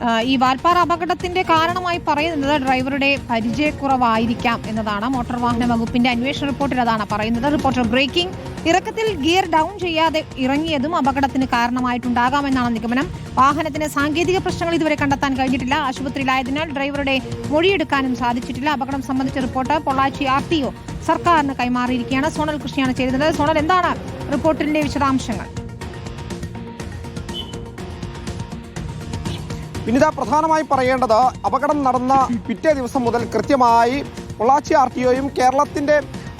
ഈ വാൽപ്പാറ അപകടത്തിന്റെ കാരണമായി പറയുന്നത് ഡ്രൈവറുടെ പരിചയക്കുറവായിരിക്കാം എന്നതാണ്. മോട്ടോർ വാഹന വകുപ്പിന്റെ അന്വേഷണ റിപ്പോർട്ടിൽ അതാണ് പറയുന്നത്. റിപ്പോർട്ടർ ബ്രേക്കിംഗ് ഇറക്കത്തിൽ ഗിയർ ഡൗൺ ചെയ്യാതെ ഇറങ്ങിയതും അപകടത്തിന് കാരണമായിട്ടുണ്ടാകാമെന്നാണ് നിഗമനം. വാഹനത്തിന് സാങ്കേതിക പ്രശ്നങ്ങൾ ഇതുവരെ കണ്ടെത്താൻ കഴിഞ്ഞിട്ടില്ല. ആശുപത്രിയിലായതിനാൽ ഡ്രൈവറുടെ മൊഴിയെടുക്കാനും സാധിച്ചിട്ടില്ല. അപകടം സംബന്ധിച്ച റിപ്പോർട്ട് പൊള്ളാച്ചി RTO സർക്കാരിന് കൈമാറിയിരിക്കുകയാണ്. സോണൽ കൃഷ്ണയാണ് ചെയ്തത്. സോണൽ, എന്താണ് റിപ്പോർട്ടിന്റെ വിശദാംശങ്ങൾ? വിനിത, പ്രധാനമായി പറയേണ്ടത് അപകടം നടന്ന പിറ്റേ ദിവസം മുതൽ കൃത്യമായി പൊള്ളാച്ചി RTOയും കേരളത്തിന്റെ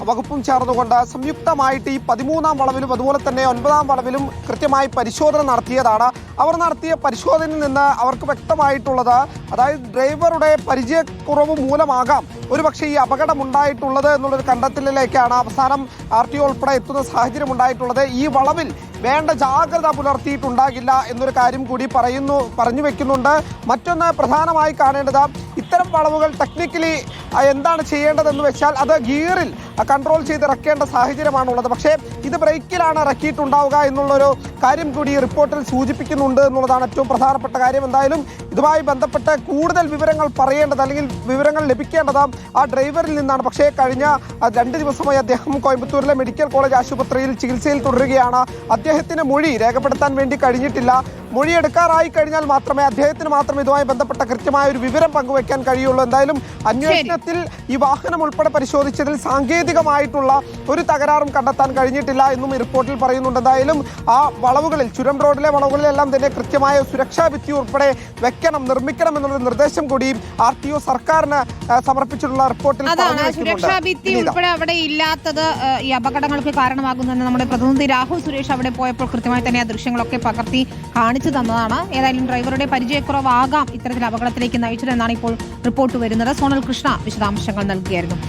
വകുപ്പും ചേർന്നുകൊണ്ട് സംയുക്തമായിട്ട് ഈ 13-ാം വളവിലും അതുപോലെ തന്നെ 9-ാം വളവിലും കൃത്യമായി പരിശോധന നടത്തിയതാണ്. അവർ നടത്തിയ പരിശോധനയിൽ നിന്ന് അവർക്ക് വ്യക്തമായിട്ടുള്ളത്, അതായത് ഡ്രൈവറുടെ പരിചയക്കുറവ് മൂലമാകാം ഒരുപക്ഷെ ഈ അപകടമുണ്ടായിട്ടുള്ളത് എന്നുള്ളൊരു കണ്ടെത്തലിലേക്കാണ് അവസാനം RTO ഉൾപ്പെടെ എത്തുന്ന സാഹചര്യം ഉണ്ടായിട്ടുള്ളത്. ഈ വളവിൽ വേണ്ട ജാഗ്രത പുലർത്തിയിട്ടുണ്ടാകില്ല എന്നൊരു കാര്യം കൂടി പറഞ്ഞു വെക്കുന്നുണ്ട്. മറ്റൊന്ന് പ്രധാനമായി കാണേണ്ടത്, ഇത്തരം വളവുകൾ ടെക്നിക്കലി എന്താണ് ചെയ്യേണ്ടതെന്ന് വെച്ചാൽ അത് ഗിയറിൽ കൺട്രോൾ ചെയ്ത് ഇറക്കേണ്ട സാഹചര്യമാണുള്ളത്. പക്ഷേ ഇത് ബ്രേക്കിലാണ് ഇറക്കിയിട്ടുണ്ടാവുക എന്നുള്ളൊരു കാര്യം കൂടി റിപ്പോർട്ടിൽ സൂചിപ്പിക്കുന്നുണ്ട് എന്നുള്ളതാണ് ഏറ്റവും പ്രധാനപ്പെട്ട കാര്യം. എന്തായാലും ഇതുമായി ബന്ധപ്പെട്ട് കൂടുതൽ വിവരങ്ങൾ പറയേണ്ടത് അല്ലെങ്കിൽ വിവരങ്ങൾ ലഭിക്കേണ്ടത് ആ ഡ്രൈവറിൽ നിന്നാണ്. പക്ഷേ കഴിഞ്ഞ 2 ദിവസമായി അദ്ദേഹം കോയമ്പത്തൂരിലെ മെഡിക്കൽ കോളേജ് ആശുപത്രിയിൽ ചികിത്സയിൽ തുടരുകയാണ്. അദ്ദേഹത്തിന് മൊഴി രേഖപ്പെടുത്താൻ വേണ്ടി കഴിഞ്ഞിട്ടില്ല. മൊഴി എടുക്കാറായി കഴിഞ്ഞാൽ മാത്രമേ അദ്ദേഹത്തിന് മാത്രം ഇതുമായി ബന്ധപ്പെട്ട കൃത്യമായ ഒരു വിവരം പങ്കുവയ്ക്കാൻ കഴിയുള്ളൂ. എന്തായാലും അന്വേഷണത്തിൽ ഈ വാഹനം ഉൾപ്പെടെ പരിശോധിച്ചതിൽ സാങ്കേതികമായിട്ടുള്ള ഒരു തകരാറും കണ്ടെത്താൻ കഴിഞ്ഞിട്ടില്ല എന്നും ഈ റിപ്പോർട്ടിൽ പറയുന്നുണ്ട്. എന്തായാലും ആ വളവുകളിൽ, ചുരം റോഡിലെ വളവുകളിലെല്ലാം തന്നെ കൃത്യമായ സുരക്ഷാ ഭിത്തി ഉൾപ്പെടെ നിർമ്മിക്കണം എന്നുള്ള നിർദ്ദേശം കൂടി RTO സർക്കാരിന് സമർപ്പിച്ചിട്ടുള്ള റിപ്പോർട്ടിൽ സുരക്ഷാ ഭിത്തി ഉൾപ്പെടെ അവിടെ ഇല്ലാത്തത് ഈ അപകടങ്ങൾക്ക് കാരണമാകുന്നെന്ന് നമ്മുടെ പ്രതിനിധി രാഹുൽ സുരേഷ് അവിടെ പോയപ്പോൾ കൃത്യമായി തന്നെ ആ ദൃശ്യങ്ങളൊക്കെ പകർത്തി കാണിച്ചു തന്നതാണ്. ഏതായാലും ഡ്രൈവറുടെ പരിചയക്കുറവാകാം ഇത്തരത്തിൽ അപകടത്തിലേക്ക് നയിച്ചതെന്നാണ് ഇപ്പോൾ റിപ്പോർട്ട് വരുന്നത്. സോണൽ കൃഷ്ണ വിശദാംശങ്ങൾ നൽകിയായിരുന്നു.